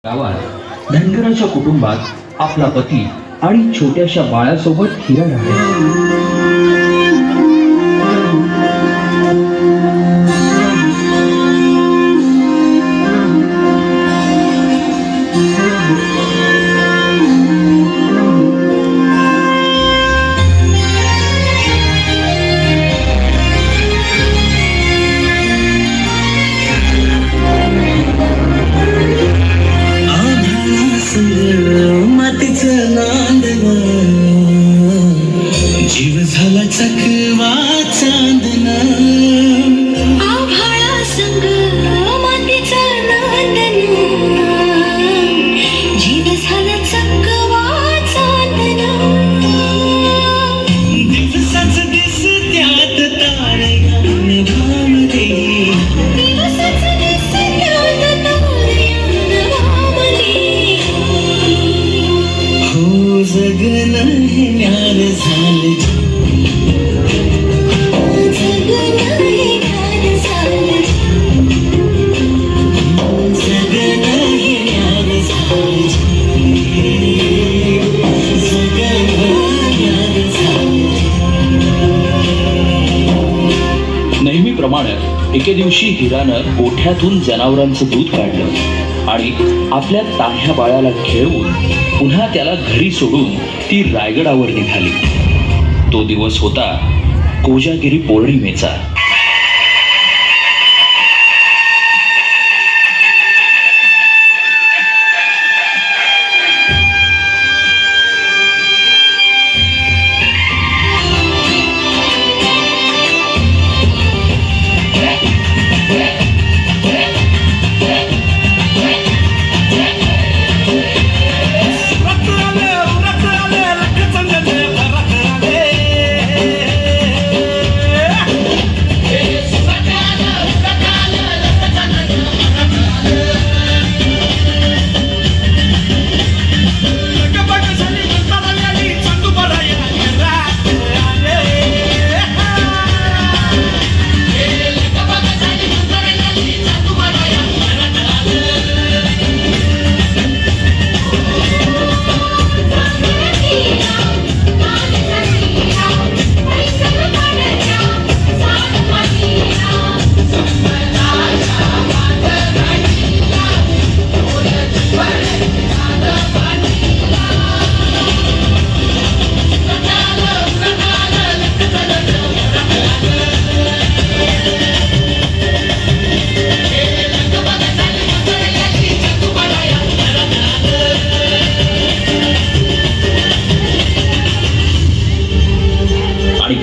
गावात धनगराच्या कुटुंबात आपला पती आणि छोट्याशा बाळासोबत हिरा राहते. मातीचं नांदन जीव झाला चकवा चांदन आभाळा संग मातीचं नांदन जीव झाला चकवा चांदन दिवसाच दिसत्यात तारयान भामरे दिवसाच दिसत्यात तारयान भामरे हो जगन हे न्यार झालं जगन हे न्यार झालं जगन हे न्यार झालं जगन न्यार झालं. नेहमीप्रमाणे एके दिवशी हिरानं गोठ्यातून जनावरांचं दूध काढलं आणि आपल्या तान्ह्या बाळाला खेळवून पुन्हा त्याला घरी सोडून ती रायगडावर निघाली. तो दिवस होता कोजागिरी पौर्णिमेचा.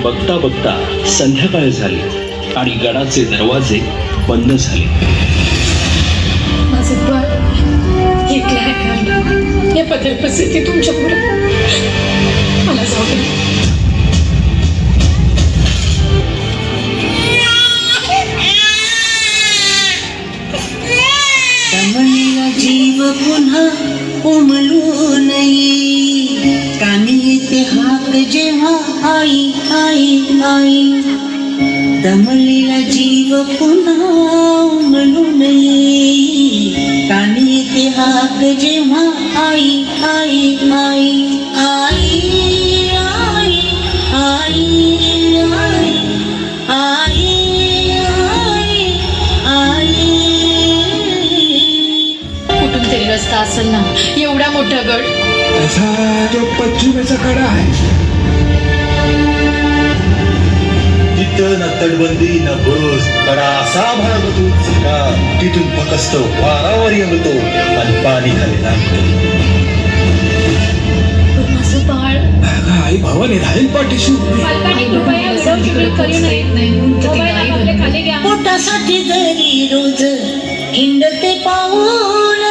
बघता बघता संध्याकाळ झाली आणि गडाचे दरवाजे बंद झाले. माझं द्वार एकल्या हाताने या पदरपसरती तुमच्या पुढे मला जाऊ दे. दमलेला जीव पुन्हा उमलू नये कानी येते हाक जेव्हा आई आई आई दमलेला जीव पुन्हा उमलू नये कानी येते हाक जेव्हा आई आई आई आई आई आई आई आई आई कुठून तरी रस्ता असेल ना एवढा मोठा गड. त्याचा जो पश्चिमेचा कडा आहे तिथं न तटबंदी न बुरुज कडा असा भरगतो का तिथून फकस्त वारावर येतो आणि पाणी खाली लागतं. पण माझं बाळ आई भावाने राहील पाठीशी पोटासाठी जरी रोज हिंडते पाऊल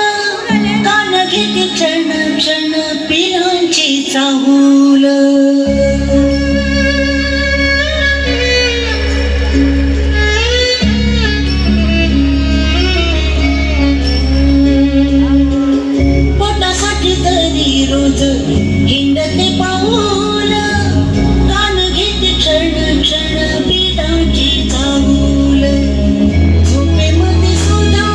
कान घेते क्षण क्षण पिरांची चाहूल पोटासाठी जरी रोज हिंडते पाऊल कान घेते क्षण क्षण पिरांची चाहूल झोपेमध्ये सुद्धा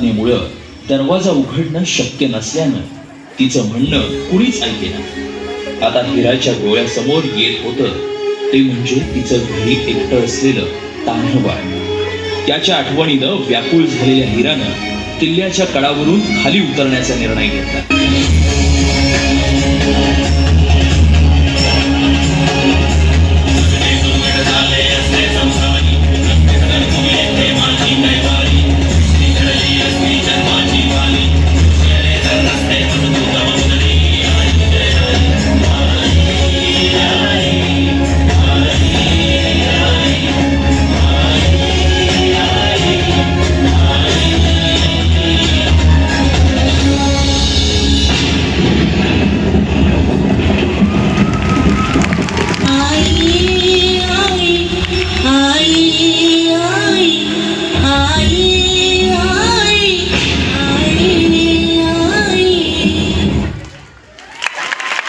यंत्रणेमुळं दरवाजा उघडणं शक्य नसल्यानं तिचं म्हणणं कुणीच ऐकेना. आता हिराच्या डोळ्यासमोर येत होतं ते म्हणजे तिचं घरी एकटं असलेलं तान्हं बाळ. त्याच्या आठवणीनं व्याकुळ झालेल्या हिरानं किल्ल्याच्या कडावरून खाली उतरण्याचा निर्णय घेतला.